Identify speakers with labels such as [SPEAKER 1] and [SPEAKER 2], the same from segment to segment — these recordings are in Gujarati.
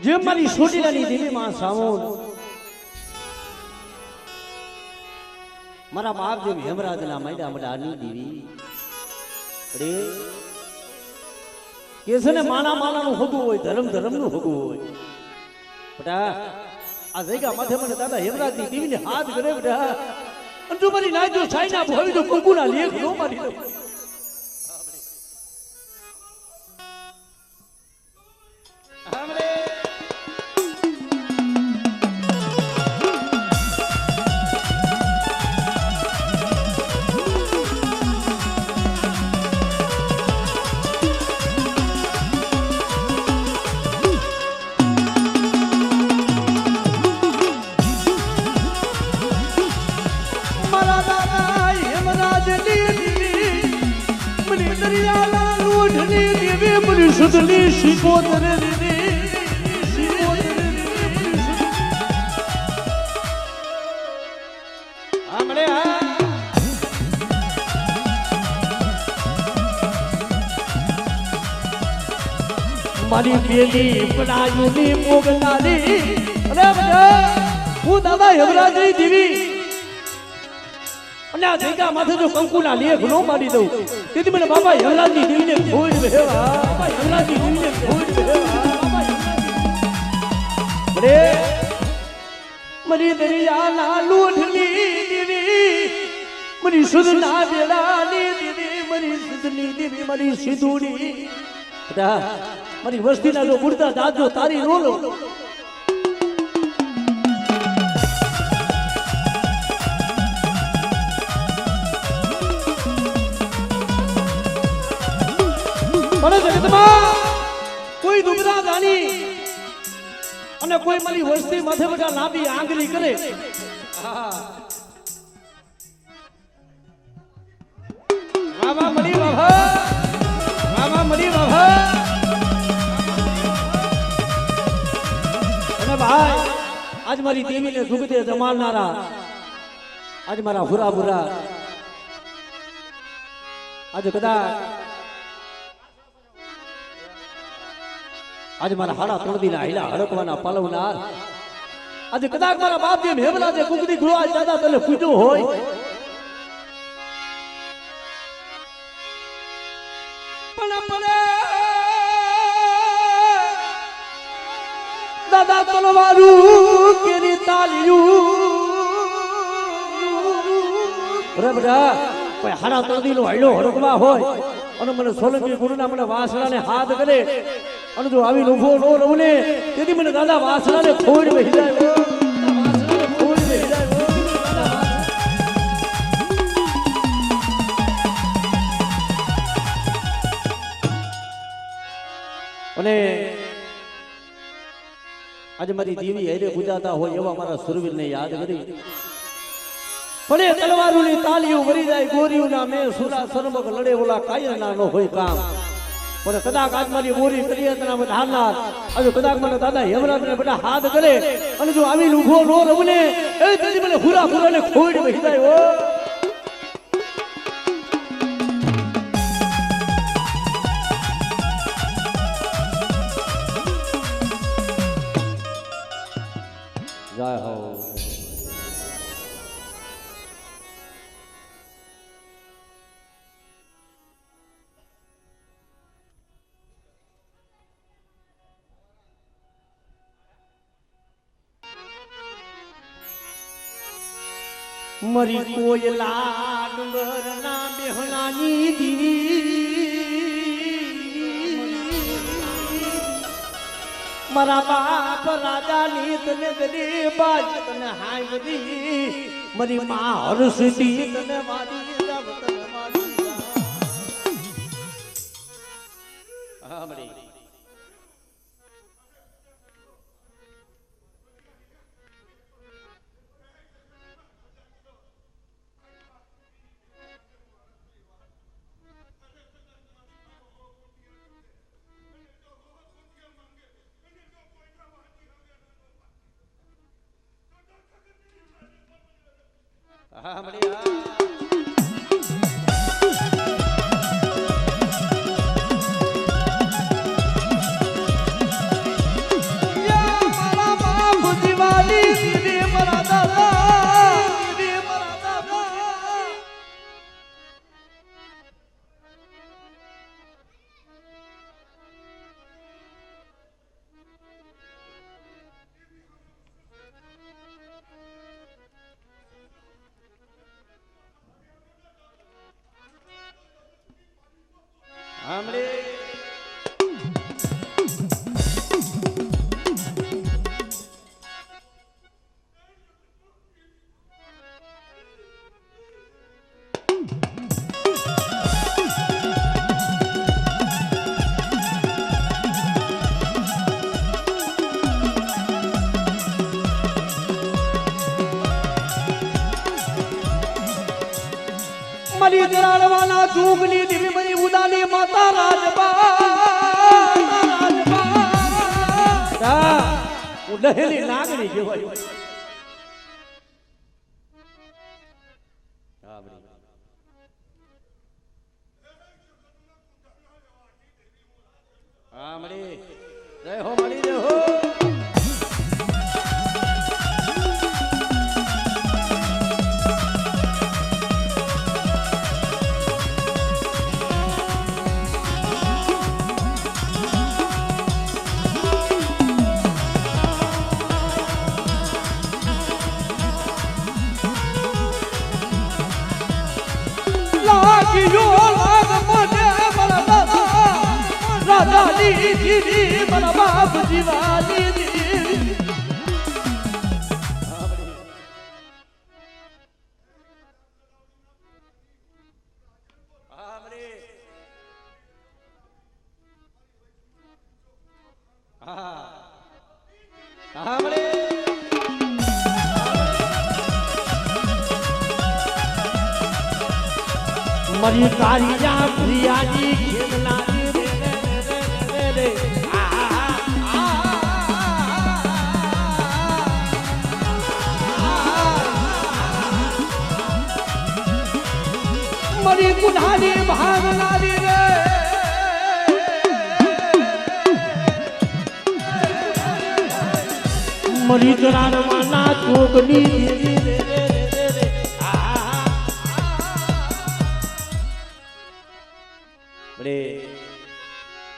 [SPEAKER 1] જે મારી સોટીલાની દેવી માં સાવણ મારા બાપ જેમ હેમરાજના માયડા મડાની દેવી અરે કે છે ને માના માનાનું હગું હોય ધર્મ ધર્મનું હગું હોય બેટા આ જગ્યા માથે મને દાદા હેમરાજની દેવીને હાથ કરે બેટા અને તું મારી નાજો સાઈના ભોવી તો કુકુના લેખ નો મારી દો સુધલી શિકોતર રે આમળે મારી બેલી પડાયુની મોગલાની અરે બધા હું દાદા હેમરાજની દેવી અને આ જગ્યા માથે જો કંકુના લેખ નો મારી દઉં તેથી મને બાબા હેમરાજની દેવીને ખોઈ બેવા બાબા હેમરાજની દેવીને ખોઈ બેવા બાબા અરે મરી દરિયાના લૂંઢની દેવી મરી સુધના બેડાની દેવી મરી સુધની દેવી મરી સિધુડી બેટા મારી વસ્તીના જો ગુડતા દાદો તારી નો લો મને જગતમાં કોઈ દુબરા દાની અને કોઈ મારી વસ્તી માથે બધા લાંબી આંગળી કરે વાવા મળી વાવા મળી વાવા અને ભાઈ આજ મારી દેવીને દુગતે જમાડનારા આજ મારા ભૂરા ભૂરા આજે કદાચ આજે મારા હાડા તળદીના હિલા હડકવાના પાલવનાર આજે કદાચ મારા બાપ જેમ હેમરાજે કુકડી ગુળવા દાદા તને પૂજ્યો હોય પણ દાદા તલવારું કેરી તાલિયું રે બેટા કોઈ હાડા તળદીનો હિલો હડકવા હોય અને મને સોલંકી ગુરુના મને વાસણાને હાથ કરે અને જો આવી ઉભો નો રહું ને તેથી મને દાદા વાસણાને ખોડ બેહી જાય વાસણાને ખોડ બેહી જાય અને આજે મારી દેવી હેરે પૂજાતા હોય એવા મારા સુરવીરને યાદ કરી ભલે તલવારોની તાલીઓ વરી જાય ગોરીઓના મેં સુરા સરમક લડે ઓલા કાયરના નો હોય કામ પણ કદાચ આજ મારી મોરી કરિયાતના ધારનાર આજે કદાચ મને દાદા હેમરાજને બધા હાથ કરે અને જો આવી ઉભો નો રહું ને એ તેથી મને હુરા હુરાને ખોડ બેહી જાય ઓ જય હો મરી કોયલા ડુંગર ના બેહણાની દીવી મારા બાપ રાજાની તને ગદી બાજ તને હાય બધી મરી માં હરસતી તને મારી જાવ તને મારી હા મરી હા મળી મારી ચરાડવાના ચૂકની દેવી મરી ઉદાની માતા રાજબા હું દહેલી નાગણી કહેવાય. હા મળી જય હો મળી જય હો. મારા બાપ જીવાની મરી કારિયા પ્રિયાજી ખેલના મરી કુધારી ભાગનારી રે મરી ચરાડવાના ચોકની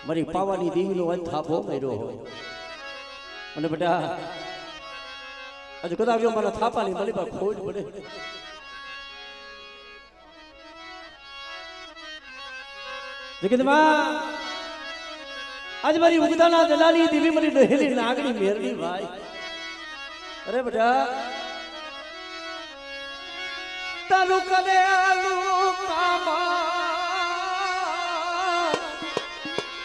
[SPEAKER 1] મારી પાવાની દીવીનો અંત થાપો કર્યો હોય અને બેટા હજુ કદાચ મારા થાપાની મારી પાસે ખોટ પડે આજ મારી ઉગદાના દલાલી દેવી મારી દહેલી નાગણી મેરડી ભાઈ. અરે બેટા તાલુ કરે આલુ કામા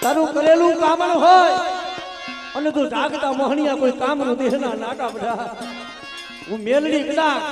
[SPEAKER 1] તારું કરેલું કામણ હોય અને તું જાગતા મોહણિયા કોઈ કામનું દેહના નાકા બેટા હું મેલડી કદાચ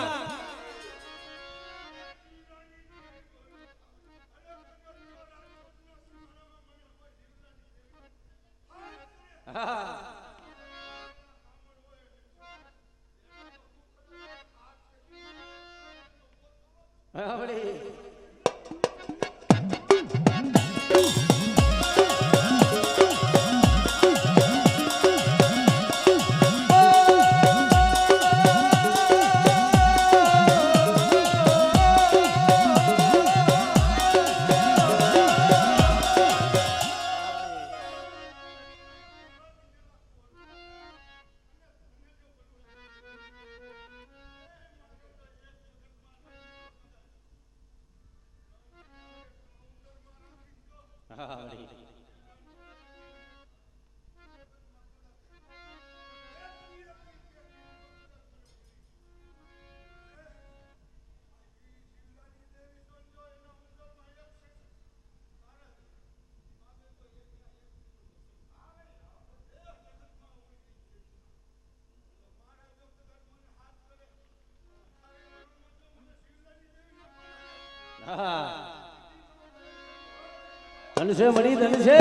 [SPEAKER 1] ધનસે મળી ધનસે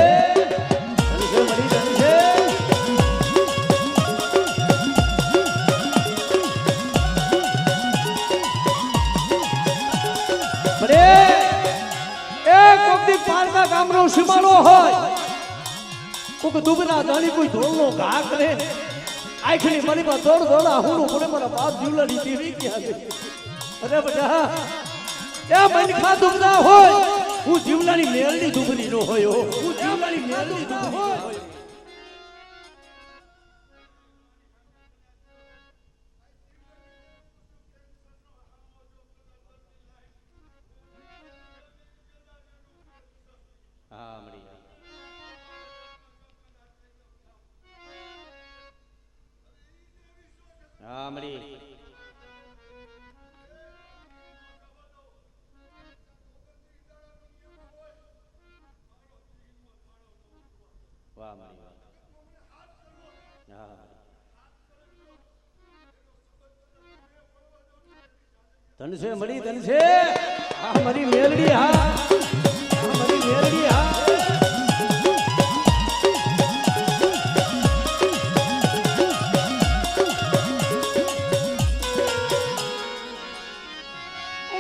[SPEAKER 1] મળી ધનસે બરે એક કોકની પારકા ગામનો સીમાડો હોય કોક દુબના દાણી કોઈ ધોળનો ઘા કરે આખરી મારી માં દોડા હુંનું પડે મારા બાપ જીવલાની દેવી ક્યાં ગઈ. અરે બેટા એ મનખા દુબના હોય હું જીવલાની મેલની દુબની નો હોય હું જીવલાની મેલની દુબની હોય. હા મળી હા મળી વાહ મળી હા ધનસે મળી ધનસે મારી મેલડી હા મારી મેલડી હા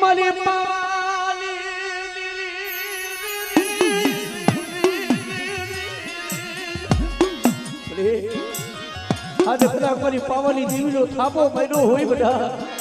[SPEAKER 1] મારી આજે બધા મારી પાવાની જીવીનો થાપો પડ્યો હોય બધા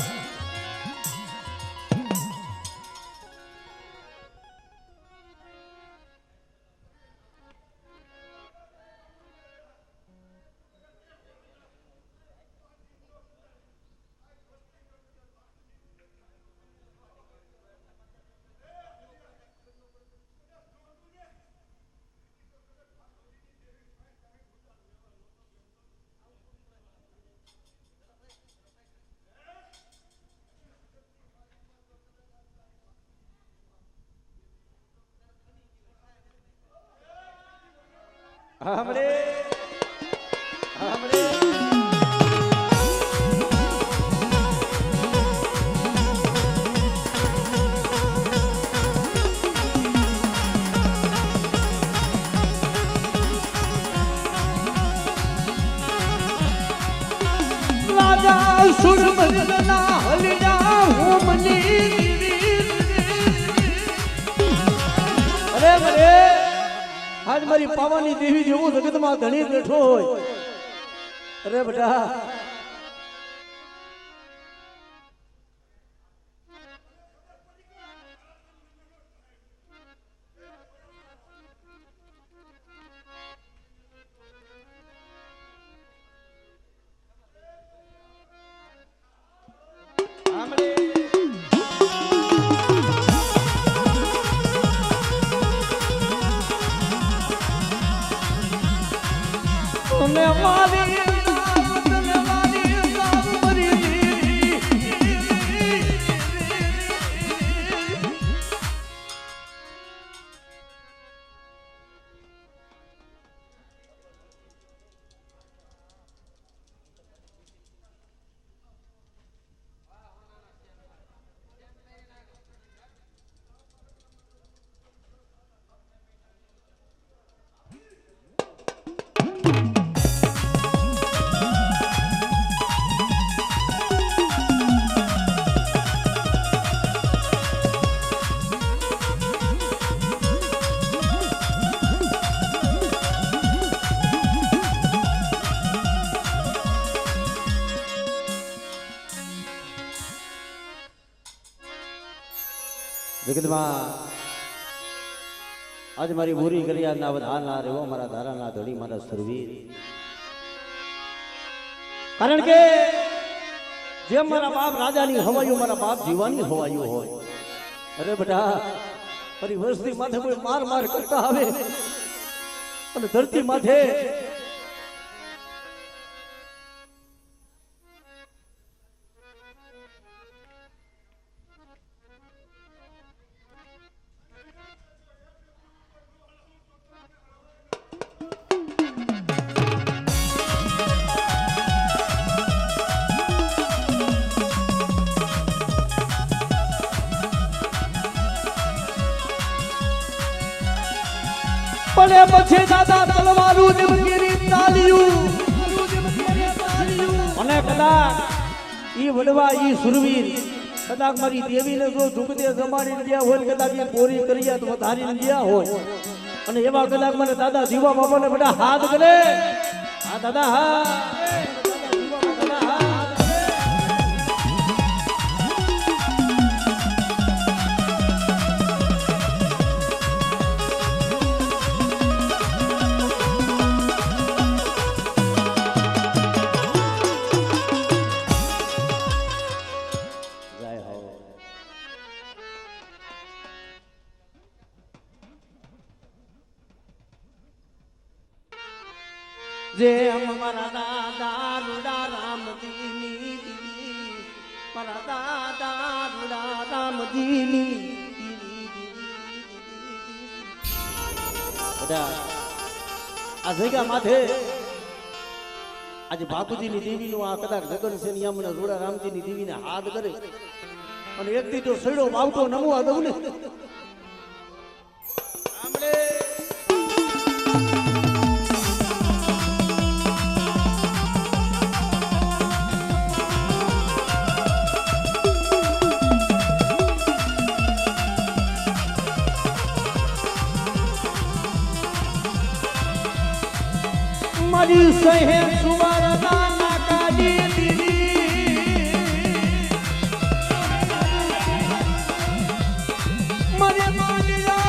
[SPEAKER 1] हमरे हमरे राजा सुरमना हलिया होमनी अरे मरे आज मारी पावानी देवी जेवो जगत में धनी बैठो होय अरे बेटा तने वाली मरी જગતમાં આજ મારી બુરી કર્યા વધારનાર એવો મારા ધારાના ધડી મારા સરવીર કારણ કે જેમ મારા બાપ રાજાની હવાયું મારા બાપ જીવાની હવાયું હોય અરે બેટા મારી વસ્તી માથે કોઈ માર માર કરતા આવે અને ધરતી માથે પડે પછી દાદા તલવારું જેમગીરી તાલિયું અને કદાચ ઈ વડવા ઈ સુરવીર કદાચ મારી દેવીને જો ઝુકદે જમાડી ગયા હોય કદાચ એ પોરી કર્યા તો વધારી ગયા હોય અને એવા કદાચ મને દાદા જીવા બાબાને બધા હાથ કરે હા દાદા હા જે અમારા દાદા રૂડા રામદીની મારા દાદા રૂડા રામદીની બધા આ જગ્યા માથે આજે બાપુજીની દેવીનું આ કદાચ જગન છે ને મને રૂડા રામજીની દેવીને હાથ કરે અને એક દી જો સડો વાવતો નમવા દઉં ને મારી સહે સુવારતા નાકાડી દીધી મને માલિયા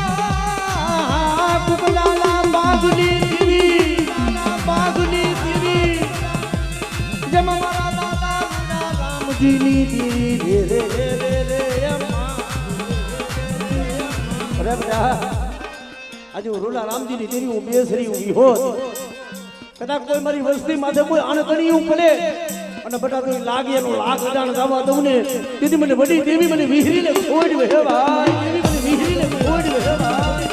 [SPEAKER 1] કુકલાલા બાગની દીવી જેમ મારા દાદા રામજીની દીવી રે રે રે અરે બેટા આજે રૂલા રામજીની દીવી હું બેસરી ઉભી હોત કદાચ કોઈ મારી વસ્તી માથે કોઈ અણકણીયું પડે અને બટા કોઈ લાગે એનું લાખ હજાર જવા દઉં ને તેથી મને વડી દેવી મને વિહરીને ખોડ હે ભાઈ દેવી મને વિહરીને ખોડ હે ભાઈ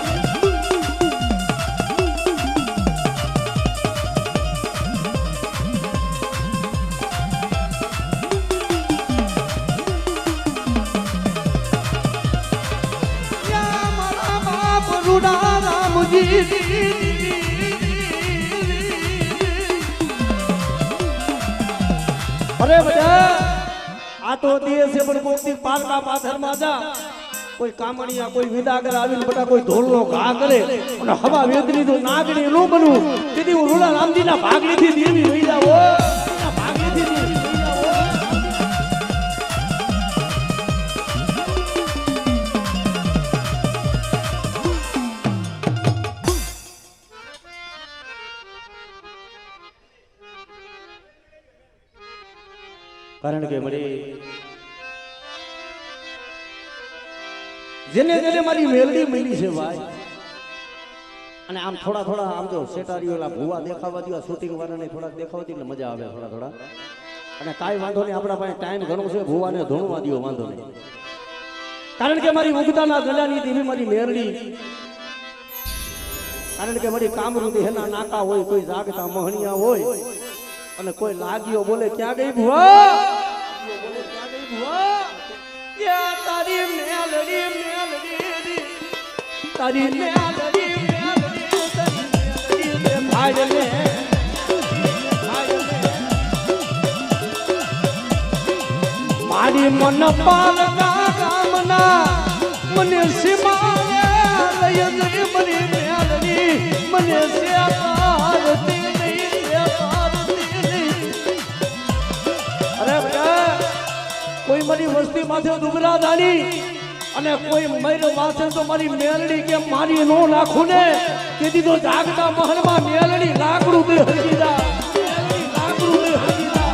[SPEAKER 1] યા મારા બાપ રૂડા રામજી અરે બધા આ તો દેશ છે પણ કોકની પાલકા પાથરમાં જા કોઈ કામણિયા કોઈ વિદાગર આવીને બટા કોઈ ઢોલનો ઘા કરે અને હવા વેદની તો નાગણી નો બનવું તેથી હું રૂલા રામજીના ભાગલીથી દેવી વહી જાવ ભાગલીથી દેવી વહી જાવ કારણ કે મને જેને જેને મારી મેલડી મળી છે ભાઈ અને આમ થોડા થોડા આમ તો સેટારીઓ ઓલા ભૂવા દેખાવા દો શૂટિંગ વાળાને થોડા દેખાવા દે એટલે મજા આવે થોડા થોડા અને કાંઈ વાંધો નહીં આપણા પાસે ટાઈમ ઘણો છે ભૂવાને ધોણવા દો વાંધો નહીં કારણ કે મારી ઉગતાના ગલાની દેવી મારી મેરડી કારણ કે મારી કામરૂદી હેના નાકા હોય કોઈ જાગતા મહણિયા હોય અને કોઈ લાગ્યો બોલે ક્યાં ગઈ ભુવા તારી મેલડી તારી મેલડી મારી મન પાલકા કામના મને સીમાએ લઈ જઈ મને મેલડી મને સેપારતી કોઈ મારી વસ્તી માથે ડુગરા દાની અને કોઈ મૈર વાસે તો મારી મેલડી કે મારી નો નાખું ને તેથી તો જાગતા મહલમાં મેલડી લાકડું દે હરકી જા લાકડું દે હરકી જા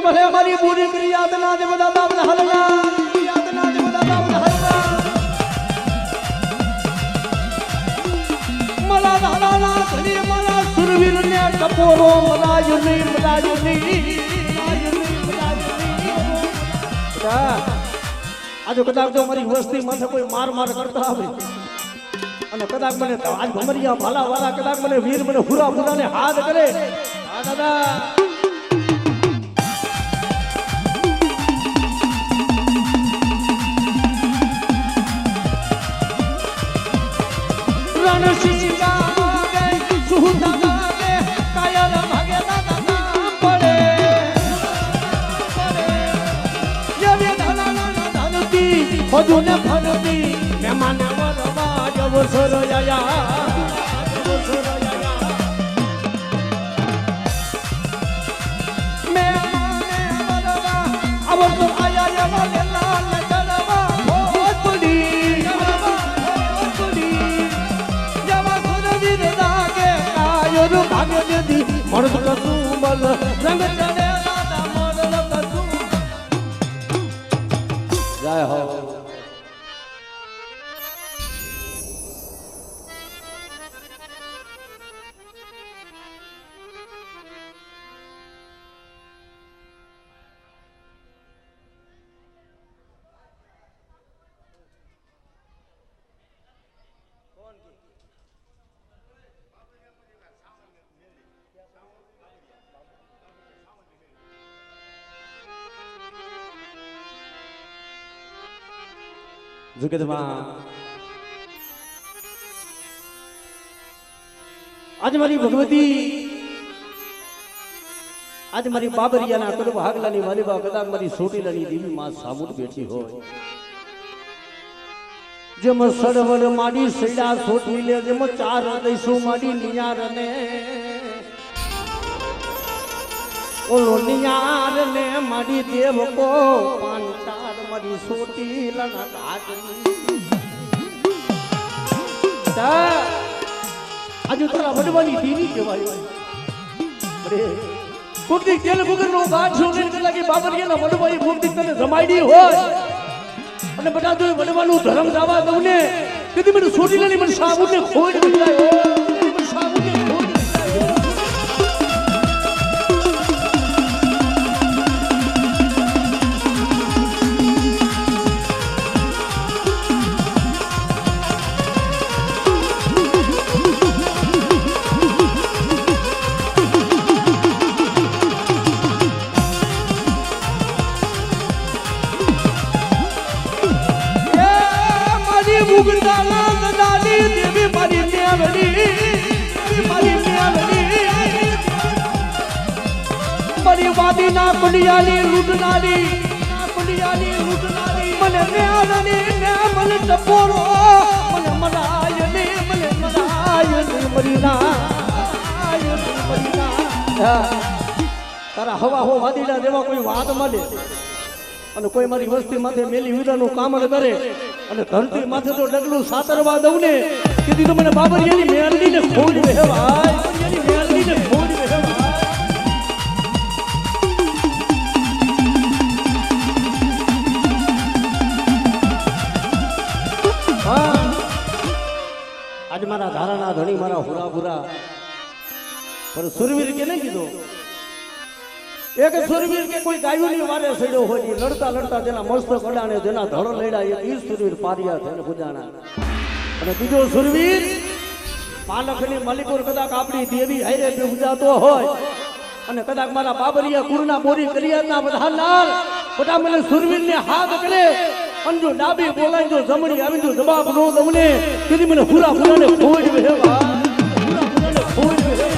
[SPEAKER 1] મને મારી પૂરી કરી યાદ ના દે બધા બાપ હલના યાદ ના દે બધા બાપ હલના मला दादा धनी मला सुरवीर ने टपोरो मलाजुनी આજે કદાચ જો મારી વસ્તી માથે કોઈ માર કરતા આવે અને કદાચ મને આજ ભમરિયા ભાલા વાળા કદાચ મને વીર મને હુરા હુરા ને હાથ કરે હા દાદા ખોજુને ફરતી મહેમાન વરવા જવો સરયા મહેમાને વરવા આવો તો આયા વાલે લાલ ચડવા ભોજપુરી જવા સુરવીર દાગે કાયર ભાગે દીધી મર્દ કસુંબલ રંગ ચડે દાદા મર્દ કસું જય હો જગતમાં આજ મારી ભગવતી, આજ મારી બાબરિયાના કડબ હાગલાની વાલીબા કદાચ મારી સોટીલાની દેવી માં સામુદ બેઠી હોય, જેમ સડવડ માડી સૈડા સોટી લે, જેમ ચાર દઈશું માડી નિયાર ને ઓલો નિયાર ને માડી દેવ કો પાંચાર મારી સોટીલાના ઘાટની આજે તારા વડવાની દેવી કહેવાય. અરે કોકની તેલ વગરનો ગાંઠ જોઈને લાગે બાબરિયાના વડવાઈ ભૂમથી તને જમાડી હોય અને બધા જો વડવાનું ધર્મ દાવા દઉં ને કદી મને સોટીલાની મને સાબુને ખોડ મિલાય મને સાબુને ખોડ મિલાય. વાદીના કુલિયાની લૂંટનારી, મને ન્યારની ને મને ટપોરો, મને મરાય ને મને મરાય ને મરીના તારા હવા હો વાદીના જેવા કોઈ વાત મળે અને કોઈ મારી વસ્તી માથે મેલી વીરાનું કામ કરે અને ધરતી માથે તો ડગલું સાતરવા દઉં ને કીધી તો મને બાબરિયાની મેલડીને ખોજ વહેવાય, મેલડીને ખોજ વહેવાય. આજ મારા ધારાના ધણી મારા હુરા ભૂરા પણ સુરવીર કે નહીં કીધું એક સુરવીર કે કોઈ ગાયુની વારે સડ્યો હોય લડતા લડતા જેના મસ્તક અડાણે જેના ધડ લડ્યા એ સુરવીર પારિયા થઈને ગુજાણા. અને બીજો સુરવીર પાલખની મલિકુર કદાચ આપણી દેવી હારે ગુજાતો હોય અને કદાચ મારા બાબરિયા કુરના બોરી કરિયાના બધા મને સુરવીરને હાથ કરે અને જો ડાબી બોલાય જો જમણી આવી જો જવાબ નો દઉં ને તેથી મને હુરા હુરાને ખોજ વહેવા, હુરા હુરાને ખોજ વહેવા.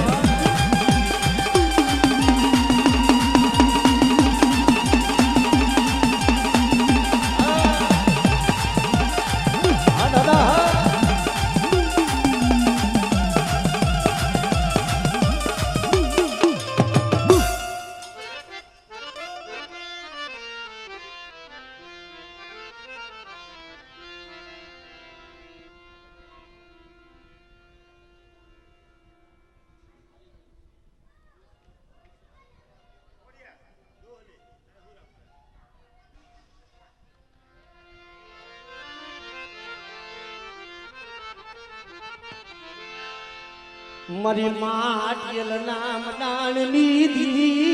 [SPEAKER 1] મારી માટીલ નામ દાણ લીધી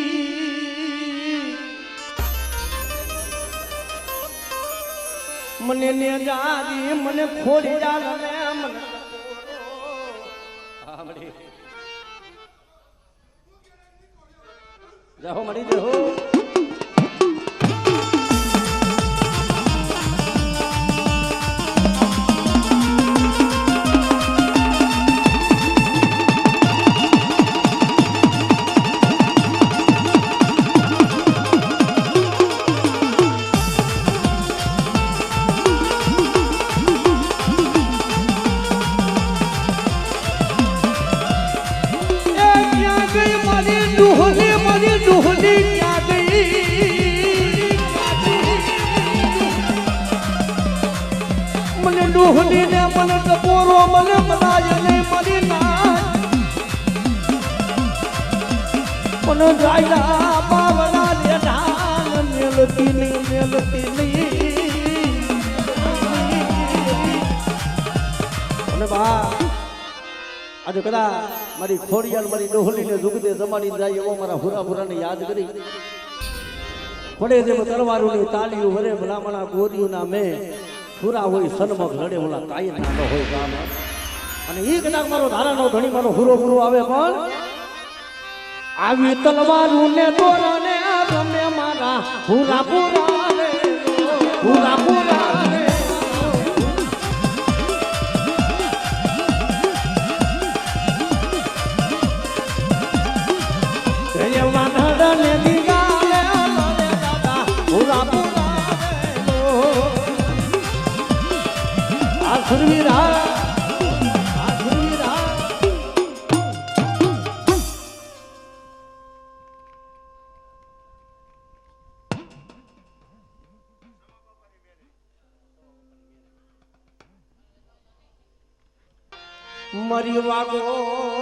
[SPEAKER 1] મને ને જારી મને ખોડી જાલ ને મને જાહો મળી જાહો. મને ડુહડી ને મને ટપોરો મને મનાય ને મરી ના મને જાયલા બાવલા ને ધાન મેલતી નહીં અને બા આજે કદા મારી ખોડિયાલ મારી ડોહલી ને જુગદે જમાડી જાય એવો મારા હુરા ભુરાને યાદ કરી પડે જેમ તલવારોની તાલીઓ વરે ભલામણા ગોરીઓના મેં હુરા હોય સનમગ લડે ઓલા કાય ના હોય ગામ અને ઈ કદાચ મારો ધારાનો ધણી મારો હુરો હુરો આવે પણ આવી તલવારું ને દોરાને રમે મારા હુરા પુરા રે હુરા પુરા રે સુરવીર હા સુરવીર હા મરી વાગો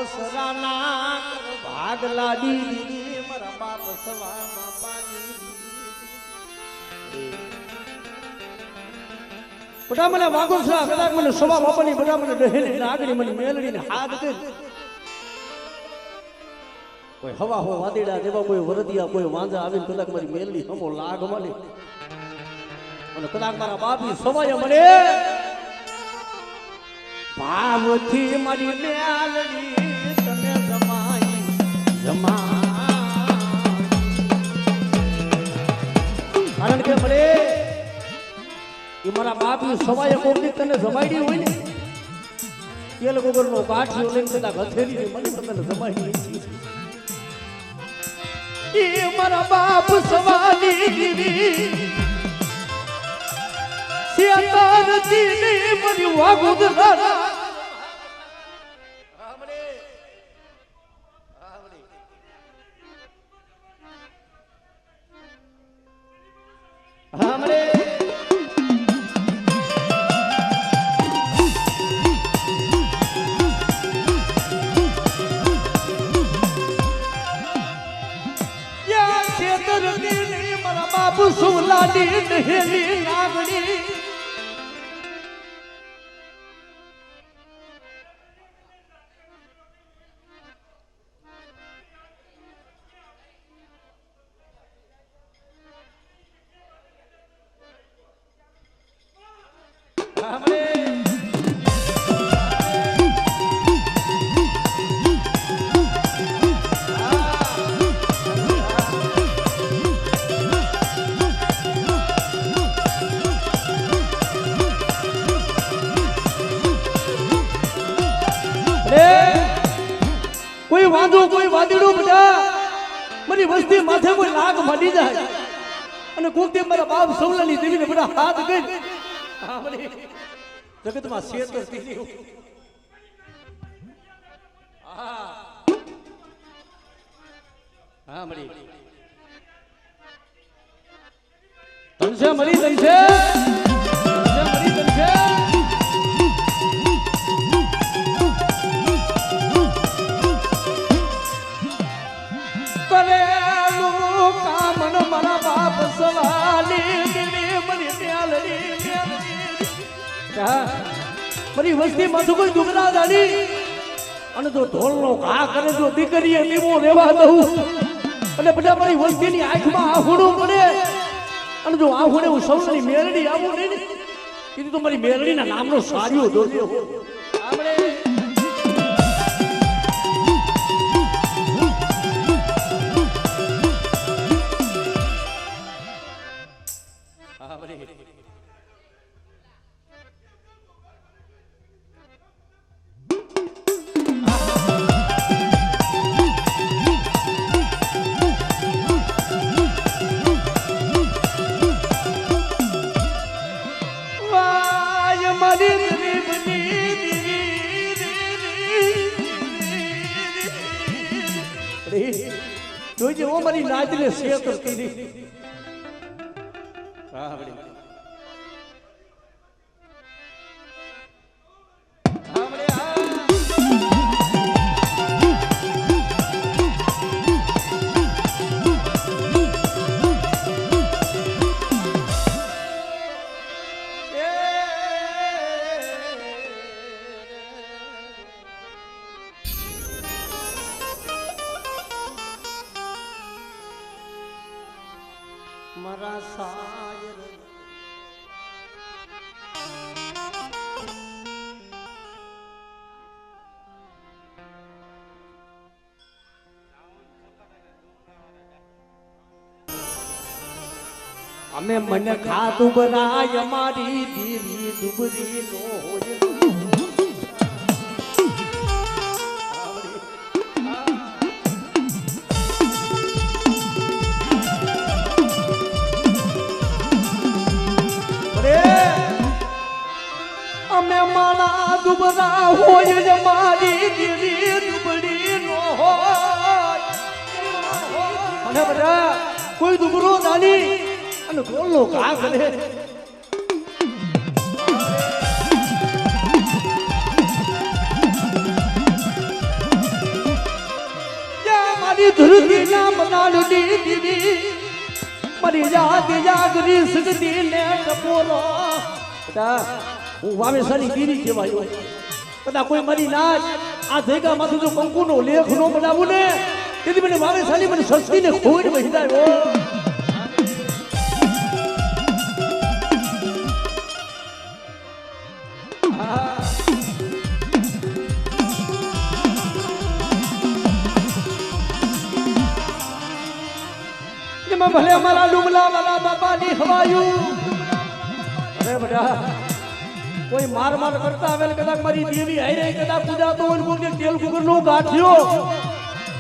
[SPEAKER 1] સરાના ભાગ લાડી દીદી મારા બાપ સવામાં પાણી બટા મને વાગો સરા કદાચ મને સવા બાપાની બટા મને ડહેલી નાગડી મને મેલડીને હાથ દે કોઈ હવા હો વાદીડા જેવા કોઈ વરદિયા કોઈ વાંજા આવીને કદાચ મારી મેલડી હમો લાગ મળે અને કદાચ મારા બાપની સવાય મળે ભાવથી મારી મેલડી તને જમાઈ કારણ કે મળે એ મારા બાપની સવાય કોકની તને જમાડી હોય ને તેલ ગોગરનો કાઠિયો લઈને કદાચ હથેલી મને તને જમાડી નહીં એ મારા બાપ સવાની દીવી સિયાતાર દીની મરી વાગુદરા हमरे या क्षेत्र दिली मरा बाबू सुलाडी नहेली नागड़ी કોઈ વાંધો કોઈ વાદળું બધા મારી વસ્તી માથે કોઈ લાગ મળી જાય અને કોક દે મારા બાપ સૌલાની દેવીને બધા હાથ ગઈ જગતમાં શેર કરતી હા મળી તનસે મળી તનસે મળી તનસે કરેલું કામન મારા બાપ સવાલી દિલી મરી મેલડી મારી વસ્તી માં કોઈ દુગરા દાડી અને જો ઢોલનો ઘા કરે જો દીકરીએ લીમો રેવા દઉં અને બધા મારી વસ્તીની આંખમાં આહુડું પડે અને જો આહુડે હું સૌની મેલડી આવું નહીં ને કીધું તો મારી મેલડીના નામનો સારીઓ દોર્યો આપણે જોઈજે ઓ મારી નાજને શેર કરતી નહીં હા બડી મારા સાયર અમે મને ખાતું બનાય મારી દીરી દુબરી નો હોય અમે દુબરા હોય જ મારી દીદી દુબળી નો હોય અને બધા કોઈ દુબરો દાની અને ગોળનો ઘા કરે મારી ધરતી ના બનાડની દીદી મારી જાગરી સગતી ને ટપોરો હું વાવેસાની ગીરી કહેવાયો કદા કોઈ મારી નાચ આ ભેગા માંથી જો કંકુનો લેખ નો બનાવું ને તેથી મને વાવેસાની મને સસ્તીને ખોડ બહિદાયો ભલે અમારા ડુમલા વાલા બાપાની હવાયું અરે બેટા કોઈ માર કરતા આવે કદાચ મારી દેવી હારે કદાચ પૂજા તો કોઈ તેલ કુકર નો ગાંઠ્યો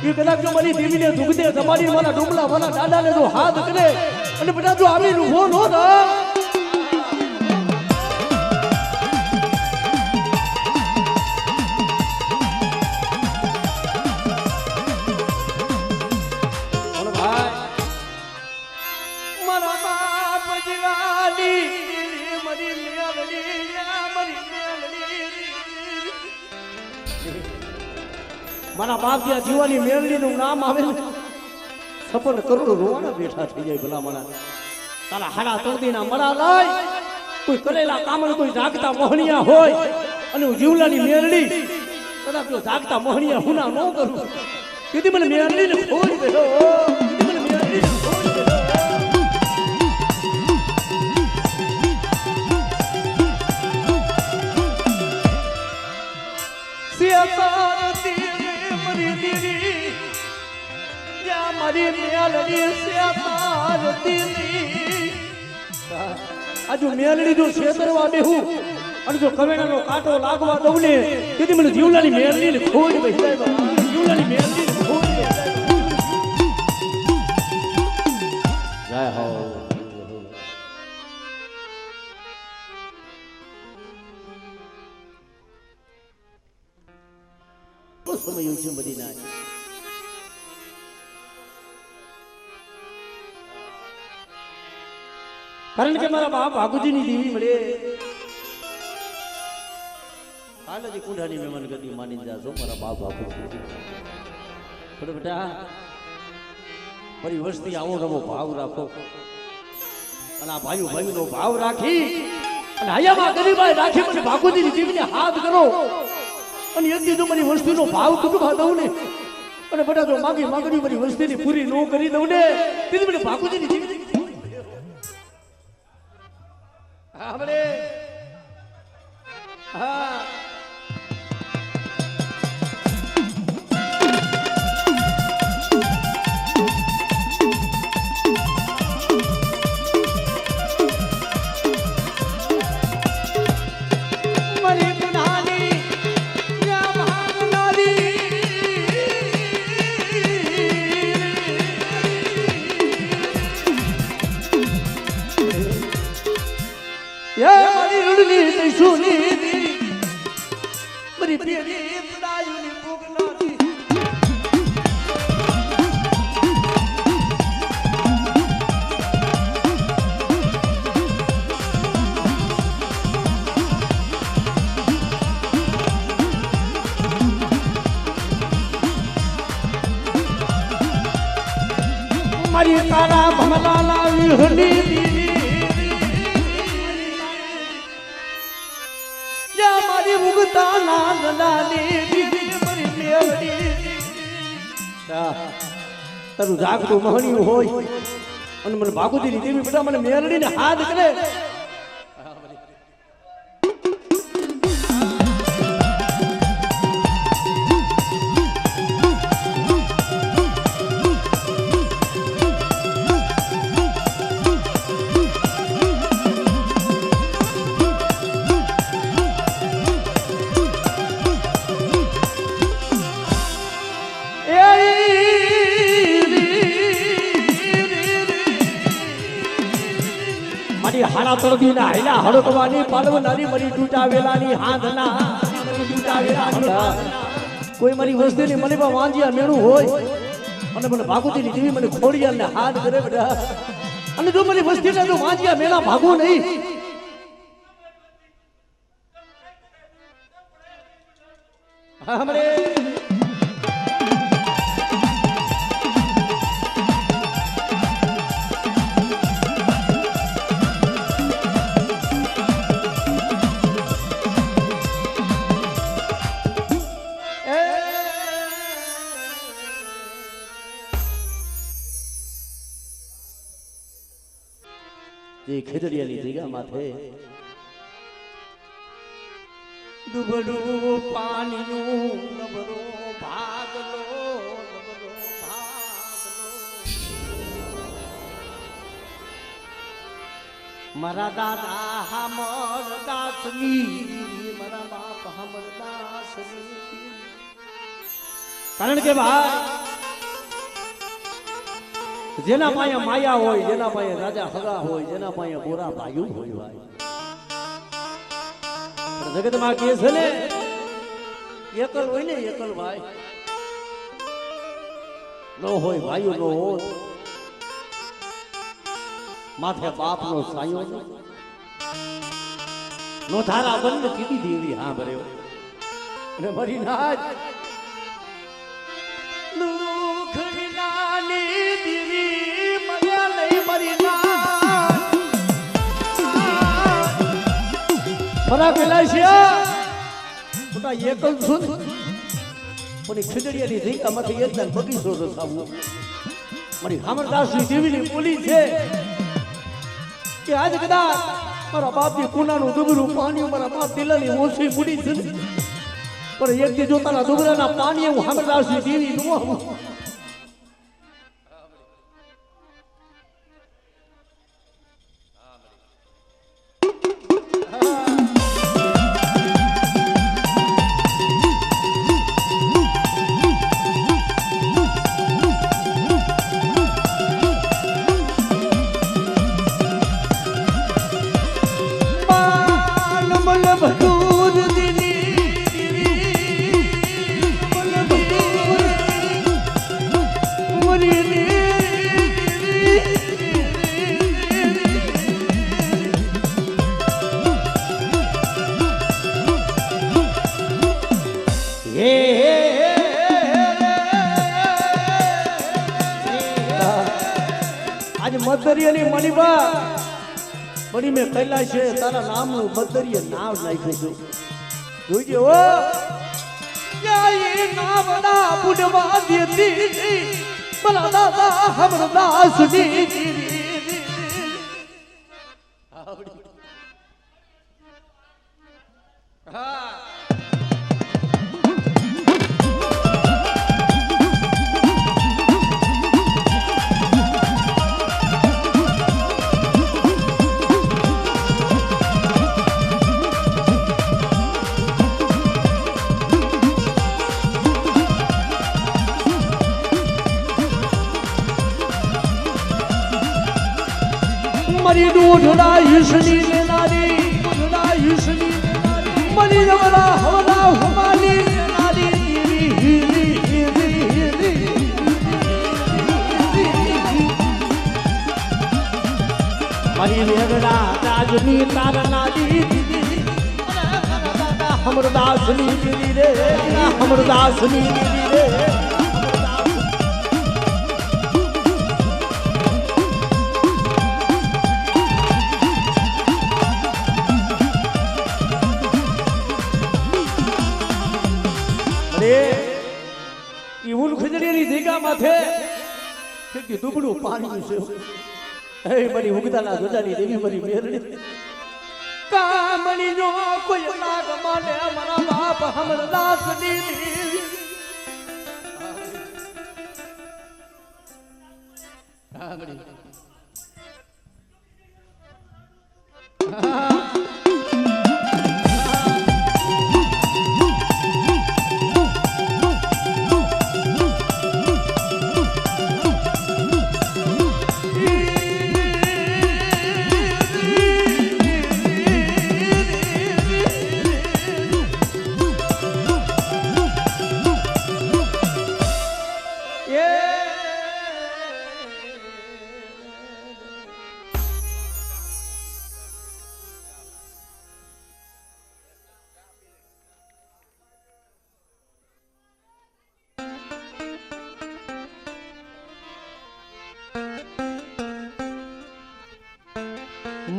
[SPEAKER 1] એ કદાચ જો મારી દેવીને દુખદે તમારી મારા ડુમલા વાલા દાદાને જો હાથ કરે અને બેટા જો આવી રૂહો નો ના મારા બાપ જ્યાં જીવાની મેળવીનું નામ આવે ને સપન કરોડો રોવાના બેઠા થઈ જાય ભલા મણા તારા હાડા તળદીના મણા લાય કોઈ કરેલા કામણ કોઈ જાગતા મોહણિયા હોય અને હું જીવલાની મેળડી કદાચ જો જાગતા મોહણિયા હુના ન કરું કીધી મને મેળડીને ખોઈ દેજો કીધી મને મેળડીને ખોઈ દેજો મારી મેલડી આજુ મેલડી જો છેતરવા બેહું અને જો કવેણાનો કાંટો લાગવા દઉં ને તેથી મને જીવલાની મેલડી ને ખોજ બેસાય જીવલાની મેલડી ને ખોજ બેસાય જય હો સમય છે બધી ના કારણ કે મારા બાપ ભાગુજીની દેવી મળે કાલજી કુંડાની મહેમાન ગતિ માની જાજો મારા બાપ ભાગુજી થોડો બેટા ફરી વસ્તી આવો નવો ભાવ રાખો અને આ ભાઈઓ નો ભાવ રાખી અને હયામાં ગરીબાઈ રાખી મને ભાગુજીની દેવીને હાથ કરો અને એથી જો મારી વસ્તીનો ભાવ કુટુંબા દઉં ને અને બેટા જો માગણી મારી વસ્તીની પૂરી ન કરી દઉં ને તેથી મને ભાગુજીની દેવી આપણે હા મારી કનાની યા ભાગનારી યા મારી રૂડલી તૈસુની મારી પેરી પડાયુની ભોગનાથી મારી કાળા ભમલા લાવી હની મુગતા ના દલાલી મારી મેલડી તારું જાગતું મહણિયું હોય અને મને ભાગુજીની દેવી બેટા મને મેલડીને હાથ કરે હાડા તળબી ના હેલા હડકવાની પાલવનારી મરી તૂટા વેલાની હાંધના કોઈ મારી વસ્તીની મને પણ વાંજિયા મેળું હોય અને મને ભાગુતીની દેવી મને ખોડિયાલ ને હાથ કરે બેટા અને જો મને વસ્તીને જો વાંજિયા મેળા ભાગો નહીં હમણે ખેતરિયાની જગ્યા માથે દુબળું પાણીનું નબળો ભાગલો મારા દાદા હમરદાસની મારા બાપ હમરદાસની કારણ કે ભાઈ જેના પાસે માયા હોય જેના પાસે રાજા હગા હોય જેના પાસે બોરા ભાઈઓ હોય ભાઈ જગતમાં કે છે ને એકલ હોય ને એકલ ભાઈ નો હોય ભાઈઓ નો હોય માથે બાપ નો સાયો નો ધારા બંધ કીધી દેવી હા ભર્યો અને મરી નાજ ફરા પેલા છે મોટા એકલ સુન પણ ખીજડીયાની જગ્યામાંથી એકદમ બગીચો રસાવું મારી હમરદાસની દેવીની બોલી છે કે આજ કદાચ મારા બાપની કુનાનું દુબરું પાણી મારા બાપ દિલાની ઓછી મૂડી છે પણ એક થી જોતાના દુબરાના પાણી હું હમરદાસની દેવી નો આવું મદરિયાની મણીબા મણી મેં કૈલા છે તારા નામનું મદરિયા નામ નાખ્યું છે જોઈજે ઓ યાય નામના બુડવા દેતી ભલા દાદા હમરદાસની હા મરી દૂધડા ઈસની લેનારી દૂધડા ઈસની લેનારી મરી જવરા હવરા હુમાલી લેનારી હીરી હીરી હીરી મરી વેગડા રાજની તારનારી દીદી હમરદાસની દીદી રે હમરદાસની દીદી રે માથે કે દુબળું પાણી છે હે મારી ઉગતાના ધજાની દેવી મારી મેરણી કામણી નો કોઈ લાગ માને મારા બાપ હમરદાસની દેવી કામણી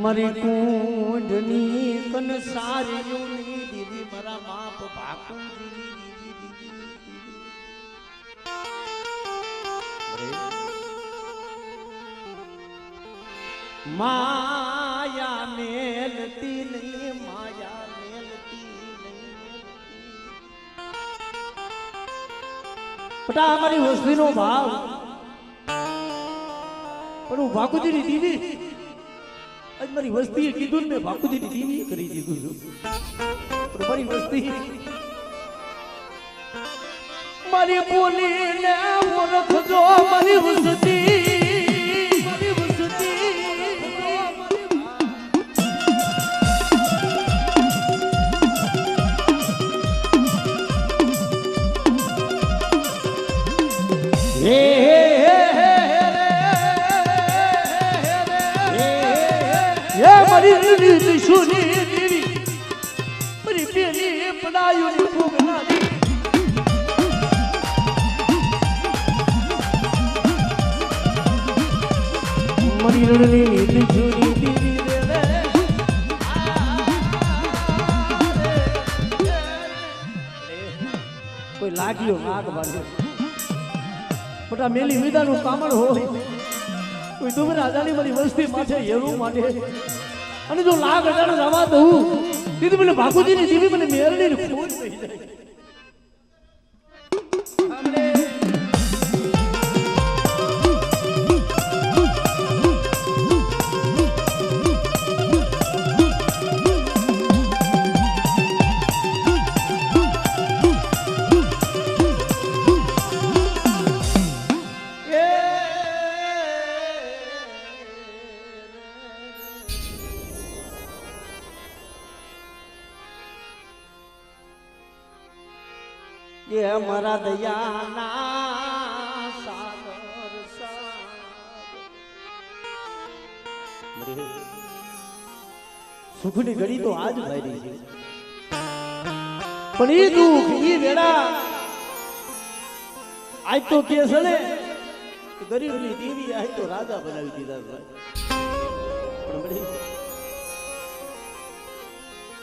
[SPEAKER 1] મારી કુંડની કનસારીઓની દીદી મારા બાપ ભાકુજીની માયા મેલતી નહીં માયા મેલતી નહીં બટા અમારી વસ્તીનો ભાવ પણ હું ભાકુજીની દીદી આજ મારી વસ્તીએ કીધું ને મેં ભાકુજીની દીદી કરી દીધું છું પણ મારી વસ્તી મારી બોલીને ઓળખજો મારી વસ્તી કોઈ લાગ્યો નાગ બાંધ્યો મોટા મેલી વિદાનું કામણ હોય કોઈ તુમરા આજાની મારી વસ્તી માથે હેરું માટે અને જો લાગ અજાણ જવા દઉં દીદી મને ભાકુજીની દીવી મને મેરડીને ખોટ થઈ જાય ये हमारा दयाना सागर सुखनी घड़ी तो आज भाई रही है पण ये दुख ये वेड़ा आज तो केस है गरीब ની દેવી आज तो राजा बनावी दीदा पण बड़ी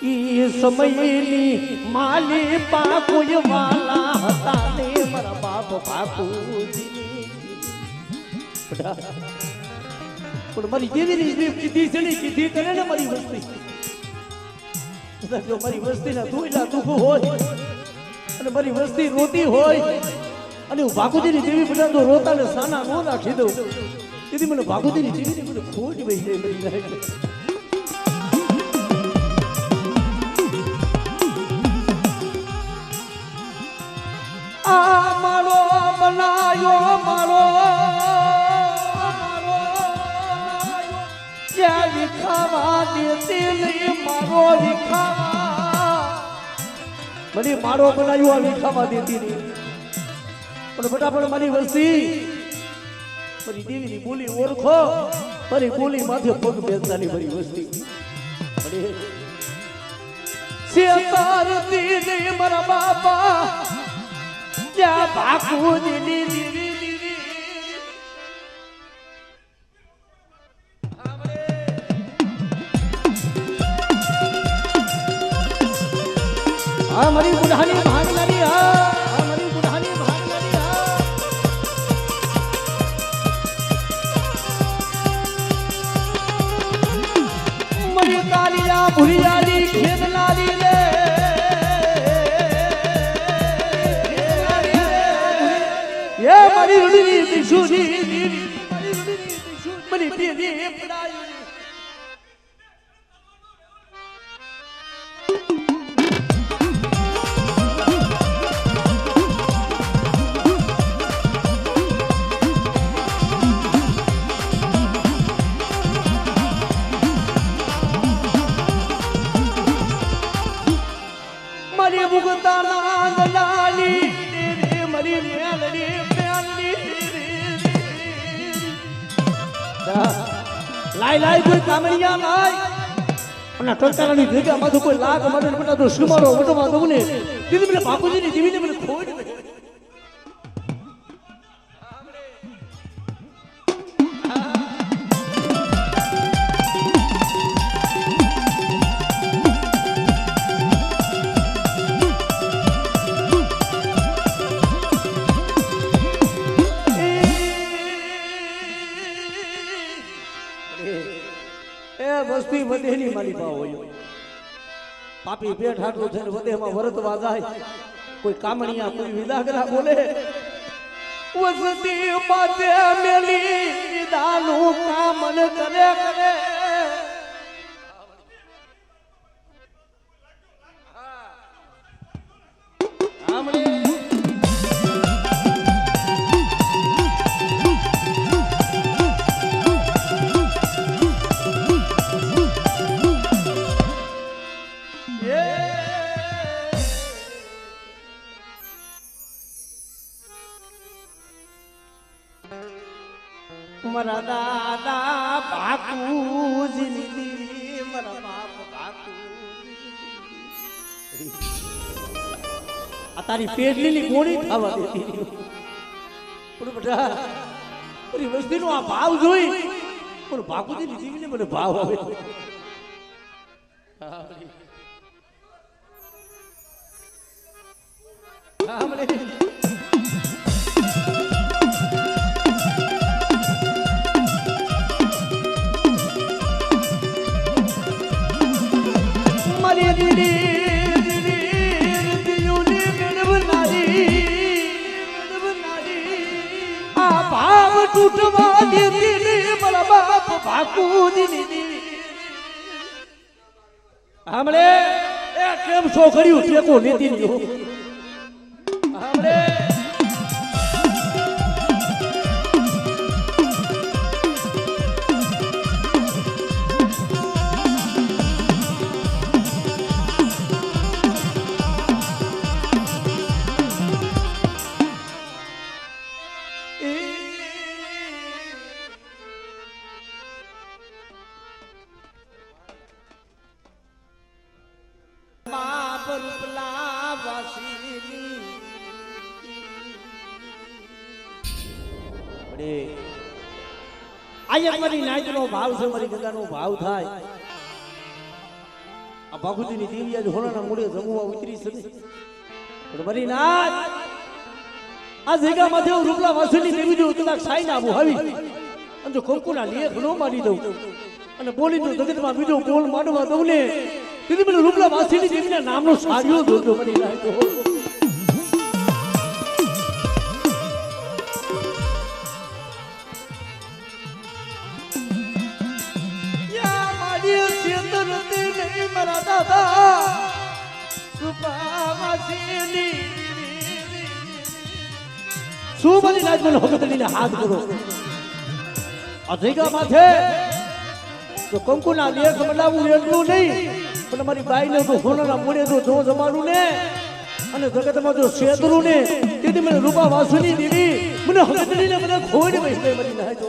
[SPEAKER 1] ઈ સમયની માલી પાકુય વાલા હતા ને મારા બાપ પાકુજી પણ મારી જેવી કીધી છે ને કીધી કરે ને મારી વસ્તી જો મારી વસ્તીના દુઃખના દુઃખ હોય અને મારી વસ્તી રોતી હોય અને હું ભાગુજીની દેવી બધા તો રોતા ને સાના નો નાખી દઉં તેથી મને ભાગુજીની દેવીની મને ખોટ વહી જાય મારો બનાયો મારો ક્યાં વિખાવા દેતી નહીં મારો વિખાવા મને મારો બનાયો આ વિખાવા દેતી નહીં પણ બેટા પણ મારી વસ્તી મારી દેવીની બોલી ઓળખો મારી બોલી માથે પગ બેસતાની મારી વસ્તી શેતારતી નહીં મારા બાપા क्या भाकूजी दीदी हमारी बुढ़ानी भागलानी हमारी बुढ़ानी भागलानी मरी कालिया भुलियाली खेदलाली ले ये मारी रुड़ी बिछुनी मरी पीली पड़ाई मरी मुगता नांद लाली मरी मेलड़ी લાઈ લાઈ કોઈ કામડિયા લાઈ અને ટોટાની જગ્યામાં તો કોઈ લાગ મને બેટા તો સુમારો વટમાં દઉં ને દીદી મને બાપુજીની દીવીને મને ખોટ ભાવ હોય પાપી પેટ હાટલું થઈને વધેમાં વરતવા જાય કોઈ કામણિયા કોઈ વિદાગરા બોલે વસતી માથે મેલી વિદાનું કામન કરે કરે મારા દાદા ભાકુજી મારા બાપ ભાકુ આ તારી પેટલીની કોણી થવા દેતી પણ બેટા મારી વસ્તીનો આ ભાવ જોઈ પણ ભાકુજીની જીવીને મને ભાવ આવે टूटवा देती नहीं बड़ा बाप भाकूजी हमले ए केम शो કર્યું છે કો નીતિ જો हमले આજે મારી નાયકનો ભાવ છે મારી ગંગાનો ભાવ થાય આ ભાગુજીની દેવી આજે હોનાના મૂળે જમવા ઉતરી છે પણ મારી નાય આ જગ્યામાંથી હું રૂપલા વાસુની દેવી જો કદાચ સાઈન આવું આવી અને જો કંકુના લેખ નો મારી દઉં અને બોલી દઉં જગતમાં બીજો બોલ માંડવા દઉં ને તેથી મને રૂપલા વાસુની દેવીના નામનો સાડિયો જોજો મારી નાય તો મારા દાદા સુપાવાસીની સુબની નાચ મને હકતડીને હાથ કરો આ જગ્યા માથે તો કંકુના લેખ બનાવવું એટલું નહીં પણ મારી બાઈને તો સોનાના મૂળે તો જો જમાડું ને અને જગતમાં જો શેતરું ને તેથી મને રૂપા વાસુની દેવી મને હકતડીને મને ખોઈને બેસી મારી નાય તો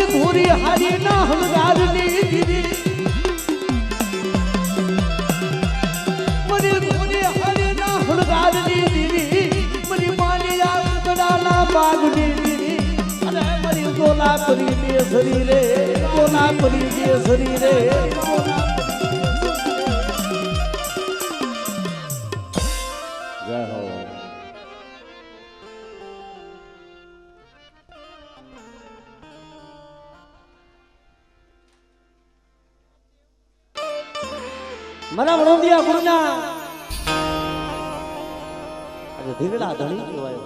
[SPEAKER 1] ધોરી હારી ના હમદારની દીદી મને ધોરી હારી ના હમદારની દીદી મને માની આંકડાના બાગની દીદી અને મારી ગોલા પરી દે શરીરે ગોલા પરી દે શરીરે જય હો મના વડોદિયા ગુરુના અરે ધીરડા ધણી કહેવાય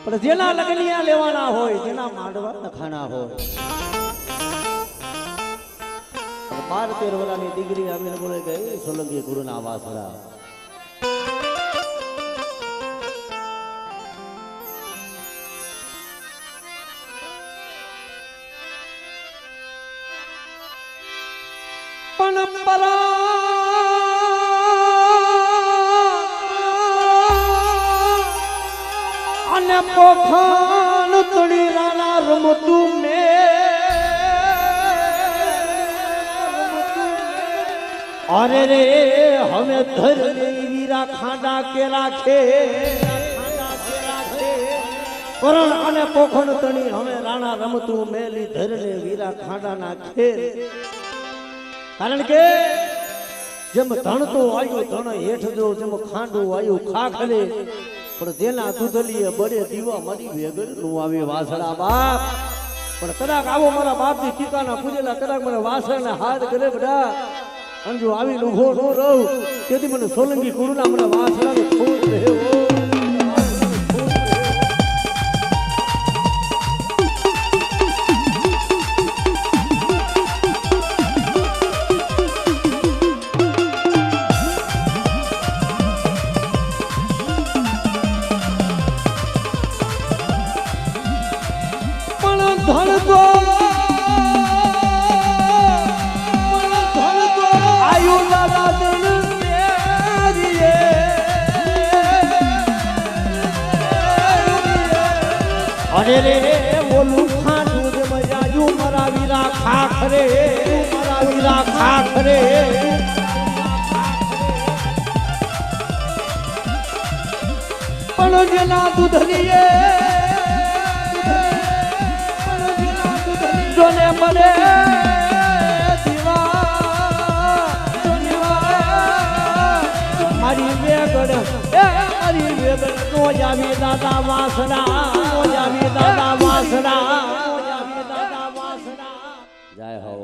[SPEAKER 1] પણ જેના લગનિયા લેવાના હોય જેના માંડવા નખાના હોય 12-13 વર્ષની દીકરી આવીને બોલે કે સોલંકી ગુરુના વાસડા અને પોખણ તળી રાણા રમતું મે અરે રે હવે ધર વીરા ખાંડા કે રાખે કરણ અને પોખણ તણી હવે રાણા રમતું મેલી ધરને વીરા ખાડાના ખેર. કારણ કે જેમ ધણતું વાયુ ધણ હેઠ જો, જેમ ખાંડું વાયુ ખાખલે, પણ જેના દૂધલીએ બળે દીવા મારી વેગળ નું આવે વાસણા બાપ. પણ કદાચ આવો મારા બાપની ટીકાના પૂજેલા કદાચ મને વાસણા હાથ કરે બધા અંજુ આવી લુઘો નો રહું તેથી મને સોલંકી કુળના મને વાસણા ખોટ રહેવો. અરે રે બોલું ખાટું જે મજાયું મારા વીરા ખાખરે, મારા વીરા ખાખરે. પણ જેના દૂધરીએ જોને મને મારી વેગડ મારી વેગડ નો જાવી દાદા વાસણા, નો જાવી દાદા વાસણા, નો જાવી દાદા વાસણા. જય હો.